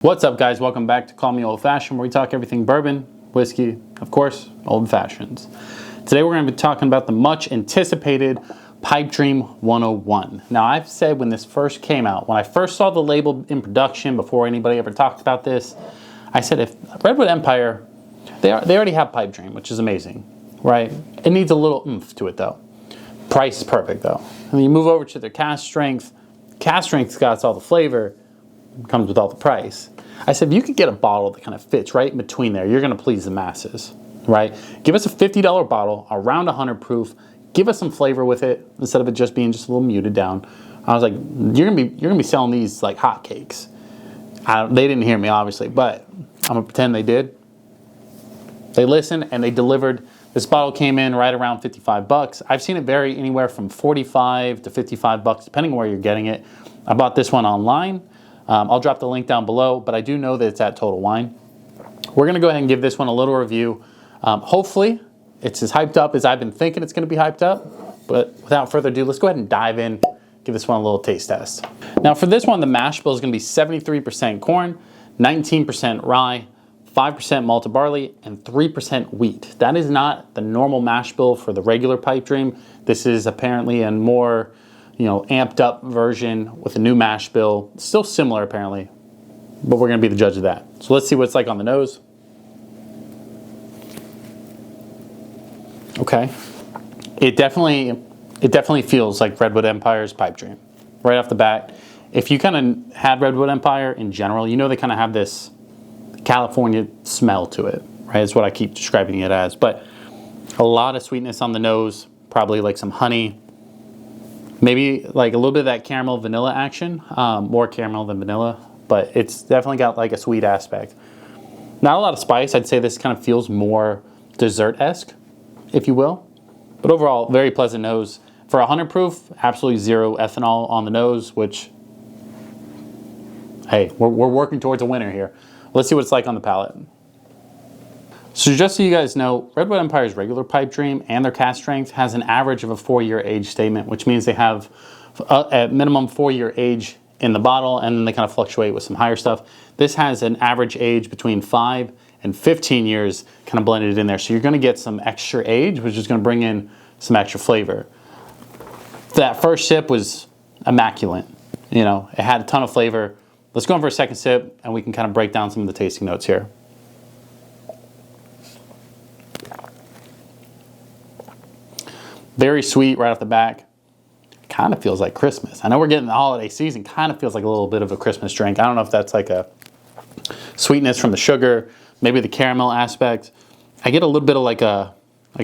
What's up, guys? Welcome back to Call Me Old Fashioned, where we talk everything bourbon, whiskey, of course, old fashions. Today we're going to be talking about the much anticipated Pipe Dream 101. Now, I've said when this first came out, when I first saw the label in production, before anybody ever talked about this, I said if Redwood Empire, they already have Pipe Dream, which is amazing, right? It needs a little oomph to it, though. Price is perfect, though. And you move over to their cask strength. Cask strength's got all the flavor, comes with all the price. I said, if you could get a bottle that kind of fits right in between there, you're going to please the masses, right? Give us a $50 bottle, around 100 proof. Give us some flavor with it instead of it just being just a little muted down. I was like, you're gonna be selling these like hotcakes. They didn't hear me, obviously, but I'm gonna pretend they did. They listened and they delivered. This bottle came in right around 55 bucks. I've seen it vary anywhere from 45 to 55 bucks, depending on where you're getting it. I bought this one online. I'll drop the link down below, but I do know that it's at Total Wine. We're going to go ahead and give this one a little review. Hopefully, it's as hyped up as I've been thinking it's going to be hyped up. But without further ado, let's go ahead and dive in, give this one a little taste test. Now, for this one, the mash bill is going to be 73% corn, 19% rye, 5% malted barley, and 3% wheat. That is not the normal mash bill for the regular Pipe Dream. This is apparently a more amped up version with a new mash bill. Still similar apparently, but we're gonna be the judge of that. So let's see what it's like on the nose. Okay, it definitely feels like Redwood Empire's Pipe Dream right off the bat. If you kind of had Redwood Empire in general, you know they kind of have this California smell to it, right? That's what I keep describing it as. But a lot of sweetness on the nose, probably like some honey. Maybe like a little bit of that caramel vanilla action, more caramel than vanilla, but it's definitely got like a sweet aspect. Not a lot of spice. I'd say this kind of feels more dessert-esque, if you will. But overall, very pleasant nose. For 100 proof, absolutely zero ethanol on the nose, which, hey, we're working towards a winner here. Let's see what it's like on the palate. So just so you guys know, Redwood Empire's regular Pipe Dream and their cask strength has an average of a 4-year age statement, which means they have at minimum 4-year age in the bottle, and then they kind of fluctuate with some higher stuff. This has an average age between 5 and 15 years kind of blended in there. So you're going to get some extra age, which is going to bring in some extra flavor. That first sip was immaculate. It had a ton of flavor. Let's go in for a second sip, and we can kind of break down some of the tasting notes here. Very sweet right off the back. Kind of feels like Christmas. I know we're getting the holiday season. Kind of feels like a little bit of a Christmas drink. I don't know if that's like a sweetness from the sugar, maybe the caramel aspect. I get a little bit of like a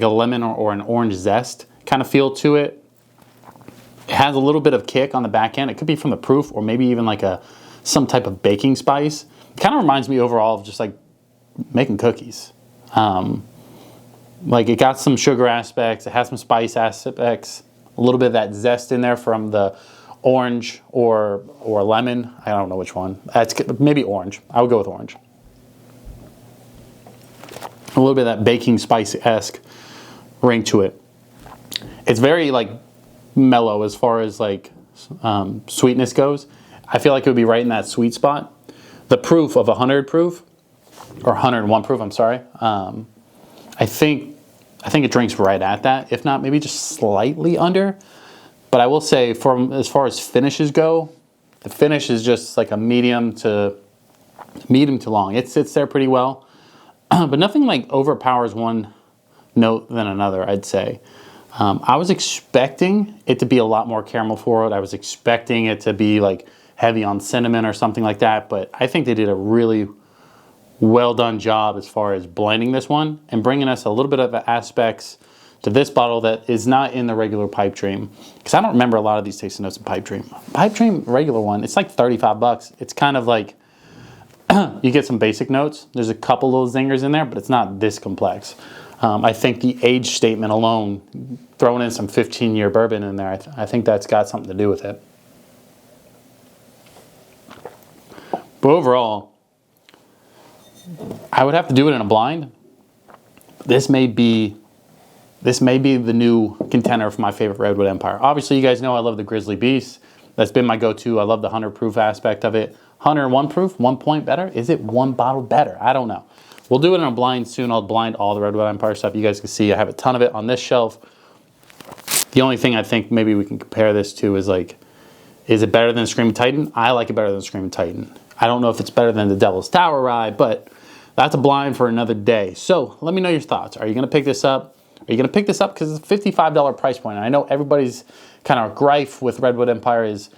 lemon or an orange zest kind of feel to it. It has a little bit of kick on the back end. It could be from the proof or maybe even like some type of baking spice. It kind of reminds me overall of just like making cookies. Like it got some sugar aspects, it has some spice aspects, a little bit of that zest in there from the orange or lemon. I don't know which one. Maybe orange. I would go with orange. A little bit of that baking spice-esque ring to it. It's very like mellow as far as like sweetness goes. I feel like it would be right in that sweet spot. The proof of 100 proof, or 101 proof, I'm sorry. I think it drinks right at that, if not maybe just slightly under. But I will say, as far as finishes go, the finish is just like a medium to long. It sits there pretty well, but nothing like overpowers one note than another, I'd say. I was expecting it to be a lot more caramel forward. I was expecting it to be like heavy on cinnamon or something like that, but I think they did a really well done job as far as blending this one and bringing us a little bit of aspects to this bottle that is not in the regular Pipe Dream. Because I don't remember a lot of these tasting notes in Pipe Dream. Pipe Dream regular one, it's like 35 bucks. It's kind of like, you get some basic notes. There's a couple little zingers in there, but it's not this complex. I think the age statement alone, throwing in some 15-year bourbon in there, I think that's got something to do with it. But overall, I would have to do it in a blind. This may be the new contender for my favorite Redwood Empire. Obviously, you guys know I love the Grizzly Beast. That's been my go-to. I love the 100 proof aspect of it. 101 proof, 1 point better. Is it 1 bottle better? I don't know. We'll do it in a blind soon. I'll blind all the Redwood Empire stuff. You guys can see I have a ton of it on this shelf. The only thing I think maybe we can compare this to is like, is it better than Screaming Titan? I like it better than Screaming Titan. I don't know if it's better than the Devil's Tower Rye, but that's a blind for another day. So let me know your thoughts. Are you gonna pick this up? Are you gonna pick this up? Because it's a $55 price point. And I know everybody's kind of gripe with Redwood Empire is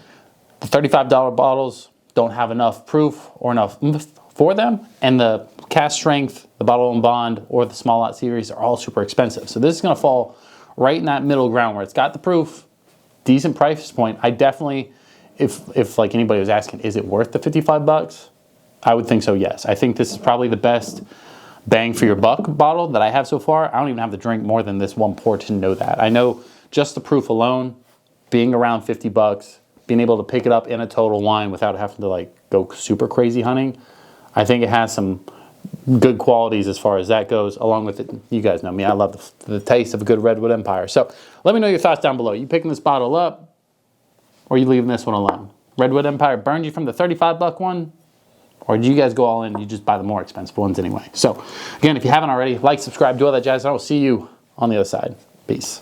the $35 bottles don't have enough proof or enough for them, and the cask strength, the bottle and bond, or the small lot series are all super expensive. So this is gonna fall right in that middle ground where it's got the proof, decent price point. I definitely, if like anybody was asking, is it worth the 55 bucks? I would think so, yes. I think this is probably the best bang for your buck bottle that I have so far. I don't even have to drink more than this one pour to know that. I know just the proof alone, being around 50 bucks, being able to pick it up in a total wine without having to like go super crazy hunting, I think it has some good qualities as far as that goes, along with it. You guys know me, I love the taste of a good Redwood Empire. So let me know your thoughts down below. You picking this bottle up, or you leaving this one alone? Redwood Empire burned you from the 35 buck one, or do you guys go all in, you just buy the more expensive ones anyway? So again, if you haven't already, like, subscribe, do all that jazz, and I will see you on the other side. Peace.